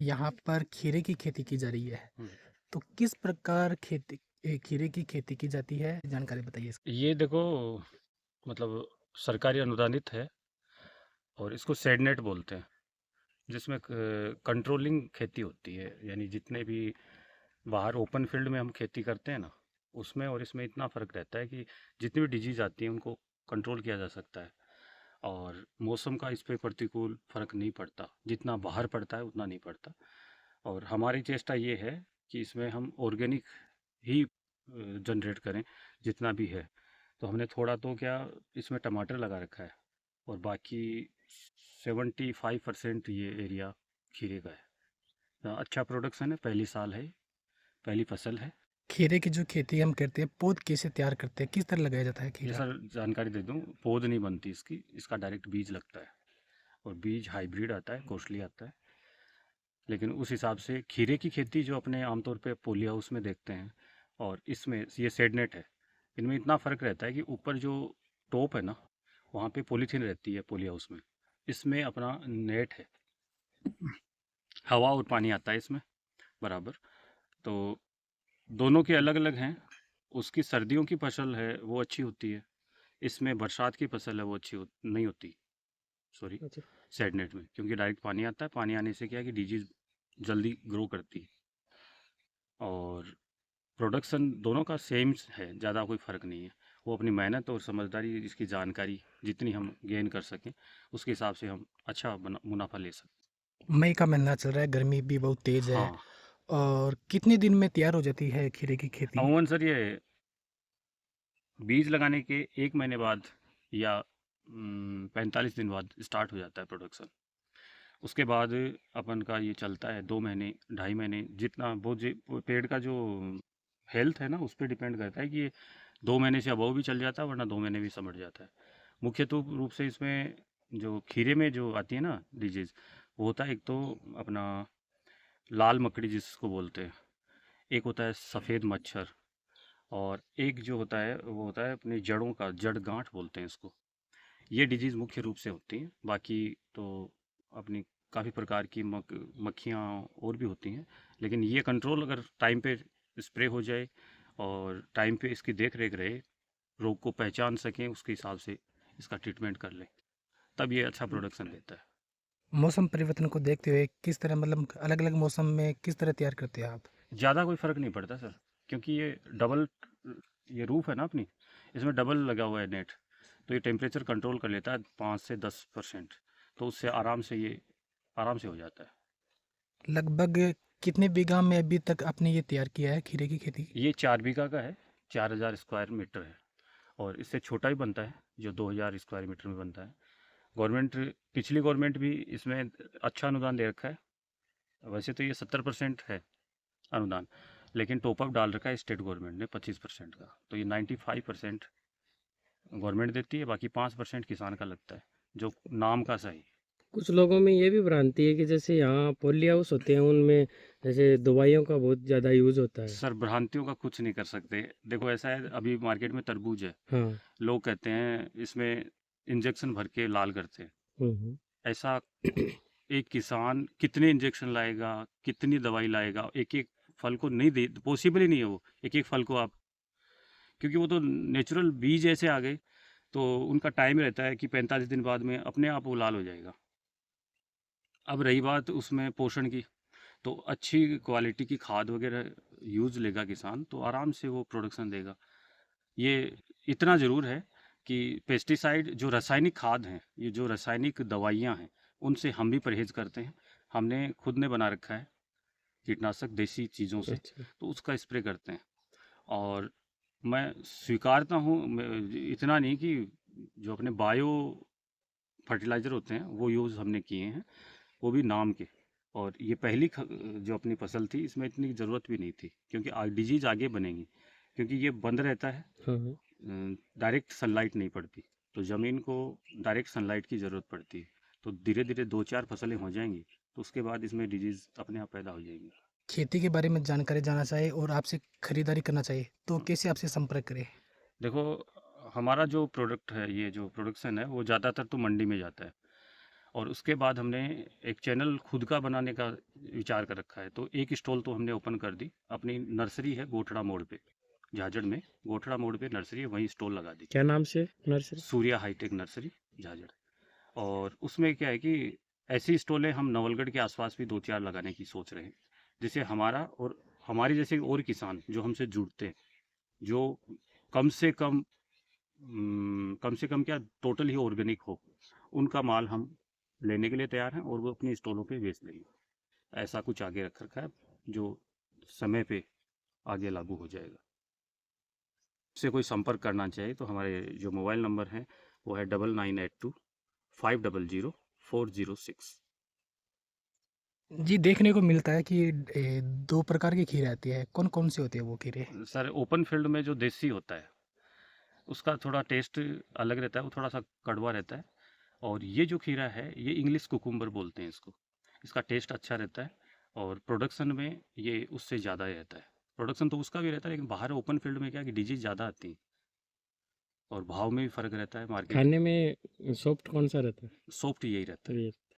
यहाँ पर खीरे की खेती की जा रही है। हुँ। तो किस प्रकार खीरे की खेती की जाती है? जानकारी बताइए इसकी। ये देखो मतलब सरकारी अनुदानित है और इसको सेडनेट बोलते हैं, जिसमें कंट्रोलिंग खेती होती है। यानी जितने भी बाहर ओपन फील्ड में हम खेती करते हैं ना, उसमें और इसमें इतना फ़र्क रहता है कि जितनी भी डिजीज़ आती है उनको कंट्रोल किया जा सकता है और मौसम का इस पे प्रतिकूल फ़र्क नहीं पड़ता। जितना बाहर पड़ता है उतना नहीं पड़ता और हमारी चेष्टा ये है कि इसमें हम ऑर्गेनिक ही जनरेट करें जितना भी है। तो हमने थोड़ा तो क्या इसमें टमाटर लगा रखा है और बाकी 75% ये एरिया खीरे का है। अच्छा प्रोडक्शन है, पहली साल है, पहली फसल है। खीरे की जो खेती हम करते हैं, पौध कैसे तैयार करते हैं? किस तरह लगाया जाता है ये खीरा? सर जानकारी दे दूं, पौध नहीं बनती इसकी, इसका डायरेक्ट बीज लगता है और बीज हाइब्रिड आता है, कॉस्टली आता है। लेकिन उस हिसाब से खीरे की खेती जो अपने आमतौर पे पोली हाउस में देखते हैं और इसमें ये सेडनेट है, इनमें इतना फ़र्क रहता है कि ऊपर जो टॉप है ना, वहाँ पे पॉलीथीन रहती है पोली हाउस में। इसमें अपना नेट है, हवा और पानी आता है इसमें बराबर। तो दोनों के अलग अलग हैं। उसकी सर्दियों की फसल है वो अच्छी होती है, इसमें बरसात की फसल है वो नहीं होती। सॉरी, अच्छा। सेडनेट में, क्योंकि डायरेक्ट पानी आता है, पानी आने से क्या है कि डिजीज जल्दी ग्रो करती है और प्रोडक्शन दोनों का सेम है, ज़्यादा कोई फ़र्क नहीं है। वो अपनी मेहनत और समझदारी, इसकी जानकारी जितनी हम गेन कर सकें उसके हिसाब से हम अच्छा मुनाफा ले सकते मई का महीना चल रहा है, गर्मी भी बहुत तेज़ हैं। है। हाँ, और कितने दिन में तैयार हो जाती है खीरे की खेती? अमूमन सर ये बीज लगाने के 1 महीने बाद या 45 दिन बाद स्टार्ट हो जाता है प्रोडक्शन। उसके बाद अपन का ये चलता है 2 महीने, 2.5 महीने, जितना वो पेड़ का जो हेल्थ है ना उस पर डिपेंड करता है कि ये 2 महीने से अबव भी चल जाता है, वरना 2 महीने भी समझ जाता है। मुख्य तो रूप से इसमें जो खीरे में जो आती है ना डिजीज़, वो होता है एक तो अपना लाल मकड़ी जिसको बोलते हैं, एक होता है सफ़ेद मच्छर और एक जो होता है वो होता है अपनी जड़ों का जड़ गांठ बोलते हैं इसको। ये डिजीज़ मुख्य रूप से होती हैं, बाकी तो अपनी काफ़ी प्रकार की मक्खियाँ और भी होती हैं। लेकिन ये कंट्रोल अगर टाइम पे स्प्रे हो जाए और टाइम पे इसकी देख रेख रहे, रोग को पहचान सकें उसके हिसाब से इसका ट्रीटमेंट कर लें, तब ये अच्छा प्रोडक्शन देता है। मौसम परिवर्तन को देखते हुए किस तरह, मतलब अलग-अलग मौसम में किस तरह तैयार करते हैं आप? ज़्यादा कोई फ़र्क नहीं पड़ता सर, क्योंकि ये डबल, ये रूफ है ना अपनी, इसमें डबल लगा हुआ है नेट, तो ये टेम्परेचर कंट्रोल कर लेता है 5 से 10%। तो उससे आराम से हो जाता है। लगभग कितने बीघा में अभी तक आपने ये तैयार किया है खीरे की खेती? ये 4 बीघा का है, 4000 स्क्वायर मीटर है और इससे छोटा भी बनता है जो 2000 स्क्वायर मीटर में बनता है। गवर्नमेंट, पिछली गवर्नमेंट भी इसमें अच्छा अनुदान दे रखा है। वैसे तो ये 70% है अनुदान, लेकिन टॉप अप डाल रखा है स्टेट गवर्नमेंट ने 25% का, तो ये 95% गवर्नमेंट देती है, बाकी 5% किसान का लगता है, जो नाम का सही। कुछ लोगों में ये भी भ्रांति है कि जैसे यहाँ पॉली हाउस होते हैं उनमें जैसे दवाइयों का बहुत ज़्यादा यूज़ होता है। सर भ्रांतियों का कुछ नहीं कर सकते। देखो ऐसा है, अभी मार्केट में तरबूज है, हाँ। लोग कहते हैं इसमें इंजेक्शन भर के लाल करते हैं। हुँ। ऐसा एक किसान कितने इंजेक्शन लाएगा, कितनी दवाई लाएगा, एक एक फल को नहीं दे, पॉसिबल ही नहीं है वो एक एक फल को आप, क्योंकि वो तो नेचुरल बीज ऐसे आ गए, तो उनका टाइम रहता है कि 45 दिन बाद में अपने आप वो लाल हो जाएगा। अब रही बात उसमें पोषण की, तो अच्छी क्वालिटी की खाद वगैरह यूज़ लेगा किसान तो आराम से वो प्रोडक्शन देगा। ये इतना ज़रूर है कि पेस्टिसाइड जो रासायनिक खाद हैं, ये जो रासायनिक दवाइयाँ हैं, उनसे हम भी परहेज़ करते हैं। हमने खुद ने बना रखा है कीटनाशक देसी चीज़ों से, अच्छा। तो उसका स्प्रे करते हैं। और मैं स्वीकारता हूँ, इतना नहीं कि जो अपने बायो फर्टिलाइज़र होते हैं वो यूज़ हमने किए हैं, वो भी नाम के। और ये पहली जो अपनी फसल थी इसमें इतनी ज़रूरत भी नहीं थी, क्योंकि डिजीज़ आगे बनेंगी, क्योंकि ये बंद रहता है, हाँ, हाँ। डायरेक्ट सनलाइट नहीं पड़ती, तो ज़मीन को डायरेक्ट सनलाइट की ज़रूरत पड़ती है। तो धीरे धीरे 2-4 फसलें हो जाएंगी, तो उसके बाद इसमें डिजीज़ अपने आप पैदा हो जाएंगी। खेती के बारे में जानकारी जानना चाहे और आपसे खरीदारी करना चाहिए, तो कैसे आपसे संपर्क करें? देखो हमारा जो प्रोडक्ट है, ये जो प्रोडक्शन है वो ज़्यादातर तो मंडी में जाता है और उसके बाद हमने एक चैनल खुद का बनाने का विचार कर रखा है। तो एक स्टॉल तो हमने ओपन कर दी, अपनी नर्सरी है गोठड़ा मोड़ पे, झाझड़ में गोठड़ा मोड़ पे नर्सरी है, वहीं स्टॉल लगा दी, क्या नाम से nursery? Surya hitech nursery Jhajhar. और उसमें क्या है कि ऐसी स्टॉलें हम नवलगढ़ के आसपास भी 2-4 लगाने की सोच रहे हैं, जिससे हमारा और हमारे जैसे और किसान जो हमसे जुड़ते हैं, जो कम से कम क्या टोटल ही ऑर्गेनिक हो, उनका माल हम लेने के लिए तैयार हैं और वो अपनी स्टॉलों पे बेच लेंगे। ऐसा कुछ आगे रख रखा है जो समय पे आगे लागू हो जाएगा। से कोई संपर्क करना चाहे तो हमारे जो मोबाइल नंबर है वो है 9982 500 406। जी, देखने को मिलता है कि 2 प्रकार की खीर आती है। कौन-कौन सी होती है वो खीरें? सर ओपन फील्ड में जो देसी होता है उसका थोड़ा टेस्ट अलग रहता है, वो थोड़ा सा कड़वा रहता है। और ये जो खीरा है ये इंग्लिश कुकुम्बर बोलते हैं इसको। इसका टेस्ट अच्छा रहता है और प्रोडक्शन में ये उससे ज़्यादा ही रहता है। प्रोडक्शन तो उसका भी रहता है, लेकिन बाहर ओपन फील्ड में क्या है कि डिजीज ज़्यादा आती है और भाव में भी फ़र्क रहता है मार्केट खाने में। में सॉफ्ट कौन सा रहता है? सॉफ्ट यही रहता है। ये